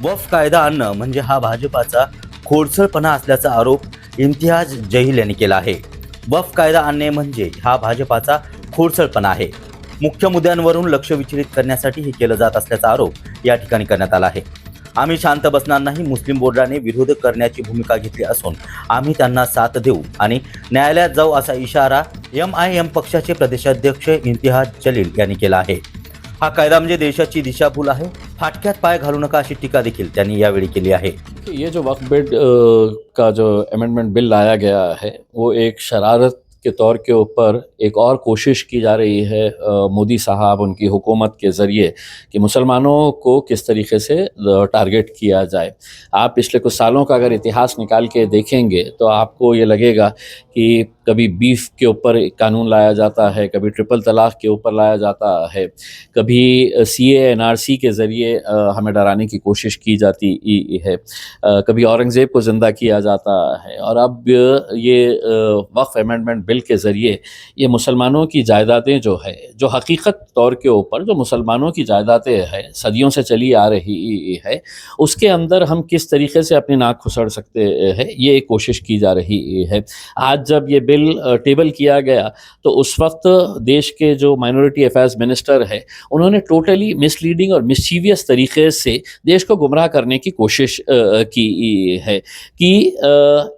वक्फ कायदा आणणं म्हणजे हा भाजपाचा खोडसळपणा असल्याचा आरोप इम्तियाज जहील यांनी केला आहे. वक्फ कायदा आणणे म्हणजे हा भाजपाचा खोडसळपणा आहे. मुख्य मुद्द्यांवरून लक्ष विचलित करण्यासाठी हे केलं जात असल्याचा आरोप या ठिकाणी करण्यात आला आहे. आम्ही शांत बसणार नाही. मुस्लिम बोर्डाने विरोध करण्याची भूमिका घेतली असून आम्ही त्यांना साथ देऊ आणि न्यायालयात जाऊ असा इशारा MIM पक्षाचे प्रदेशाध्यक्ष इम्तियाज जलील यांनी केला आहे. हा कायदा म्हणजे देशाची दिशाभूल आहे. फाटक्यात पाय घालू नका अशी टीका देखील त्यांनी यावेळी केली आहे. ये जो वक्फ बिल का जो अमेंडमेंट बिल लाया गया है वो एक शरारत के तौर के ऊपर एक और कोशिश की जा रही है मोदी साहब उनकी हुकूमत के ज़रिए कि मुसलमानों को किस तरीके से टारगेट किया जाए। आप पिछले कुछ सालों का अगर इतिहास निकाल के देखेंगे तो आपको ये लगेगा कि कभी बीफ के ऊपर एक कानून लाया जाता है, कभी ट्रिपल तलाक के ऊपर लाया जाता है, कभी CA NRC के ज़रिए हमें डराने की कोशिश की जाती है, कभी औरंगज़ेब को ज़िंदा किया जाता है और अब ये वक्फ अमेंडमेंट बिल के ज़रिए ये मुसलमानों की जायदादें जो है, जो हकीकत तौर के ऊपर जो मुसलमानों की जायदादें हैं सदियों से चली आ रही है, उसके अंदर हम किस तरीके से अपनी नाक खुसड़ सकते हैं, ये एक कोशिश की जा रही है। आज जब ये बिल टेबल किया गया तो उस वक्त देश के जो माइनॉरिटी अफेयर्स मिनिस्टर है उन्होंने टोटली मिसलीडिंग और मिस्चीवियस तरीके से देश को गुमराह करने की कोशिश की है कि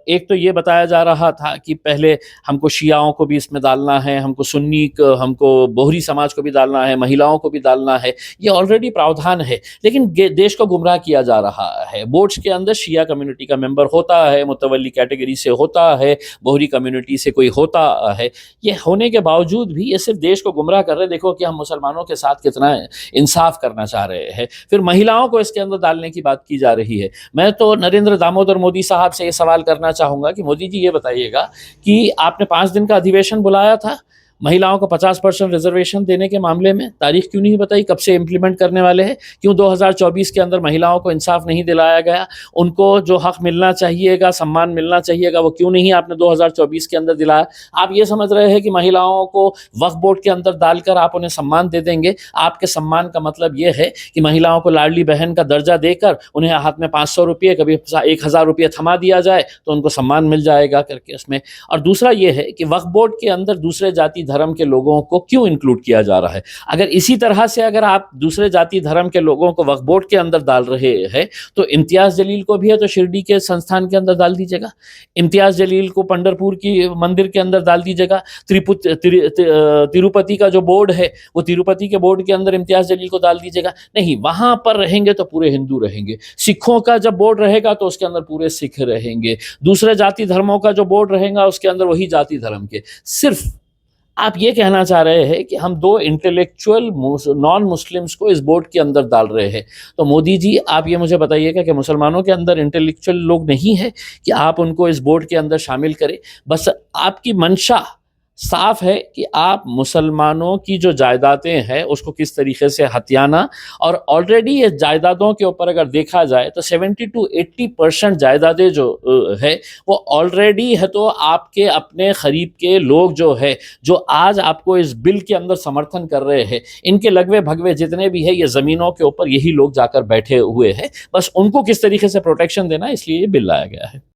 एक तो ये बताया जा रहा था कि पहले हमको शियाओं को भी इसमें डालना है, हमको सुन्नी हमको बोहरी समाज को भी डालना है, महिलाओं को भी डालना है, ये ऑलरेडी प्रावधान है। लेकिन देश को गुमराह किया जा रहा है। बोर्ड्स के अंदर शिया कम्युनिटी का मेंबर होता है, मुतवल्ली कैटेगरी से होता है, बोहरी कम्युनिटी से कोई होता है। ये होने के बावजूद भी ये सिर्फ देश को गुमराह कर रहे। देखो कि हम मुसलमानों के साथ कितना इंसाफ करना चाह रहे हैं। फिर महिलाओं को इसके अंदर डालने की बात की जा रही है। मैं तो नरेंद्र दामोदर मोदी साहब से ये सवाल करना चाहूँगा कि मोदी जी ये बताइएगा कि आपने 5 दिन का अधिवेशन बुलाया था महिलाओं को 50% रिजर्वेशन देने के मामले में, तारीख क्यों नहीं बताई, कब से इम्प्लीमेंट करने वाले हैं, क्यों 2024 के अंदर महिलाओं को इंसाफ नहीं दिलाया गया, उनको जो हक मिलना चाहिएगा, सम्मान मिलना चाहिएगा, वो क्यों नहीं आपने 2024 के अंदर दिलाया। आप ये समझ रहे हैं कि महिलाओं को वक्फ बोर्ड के अंदर डालकर आप उन्हें सम्मान दे देंगे। आपके सम्मान का मतलब ये है कि महिलाओं को लाडली बहन का दर्जा देकर उन्हें हाथ में 500 रुपये, कभी 1000 रुपये थमा दिया जाए तो उनको सम्मान मिल जाएगा करके उसमें। और दूसरा ये है कि वक्फ बोर्ड के अंदर दूसरे जाति धर्म के लोगों को क्यों इंक्लूड किया जा रहा है। अगर इसी तरह से अगर आप दूसरे जाति धर्म के लोगों को वक्फ बोर्ड के अंदर डाल रहे हैं तो इम्तियाज जलील को भी है तो शिरडी के संस्थान के अंदर डाल दीजिएगा, इम्तियाज जलील को पंढरपुर की मंदिर के अंदर डाल दीजिएगा, तिरुपति का जो बोर्ड है वो तिरुपति के बोर्ड के अंदर इम्तियाज जलील को डाल दीजिएगा। नहीं, वहां पर रहेंगे तो पूरे हिंदू रहेंगे। सिखों का जब बोर्ड रहेगा तो उसके अंदर पूरे सिख रहेंगे। दूसरे जाति धर्मों का जो बोर्ड रहेगा उसके अंदर वही जाति धर्म के। सिर्फ आप ये कहना चाह रहे हैं कि हम 2 इंटेलेक्चुअल नॉन मुस्लिम्स को इस बोर्ड के अंदर डाल रहे हैं। तो मोदी जी आप ये मुझे बताइएगा कि मुसलमानों के अंदर इंटेलेक्चुअल लोग नहीं है कि आप उनको इस बोर्ड के अंदर शामिल करें। बस आपकी मंशा साफ है कि आप मुसलमानों की जो जायदादें हैं उसको किस तरीके से हथियाना, और ऑलरेडी ये जायदादों के ऊपर अगर देखा जाए तो 70 to 80% जायदादें जो है वो ऑलरेडी है तो आपके अपने करीब के लोग जो है जो आज आपको इस बिल के अंदर समर्थन कर रहे हैं, इनके लगवे भगवे जितने भी है ये ज़मीनों के ऊपर यही लोग जाकर बैठे हुए हैं। बस उनको किस तरीके से प्रोटेक्शन देना, इसलिए ये बिल लाया गया है।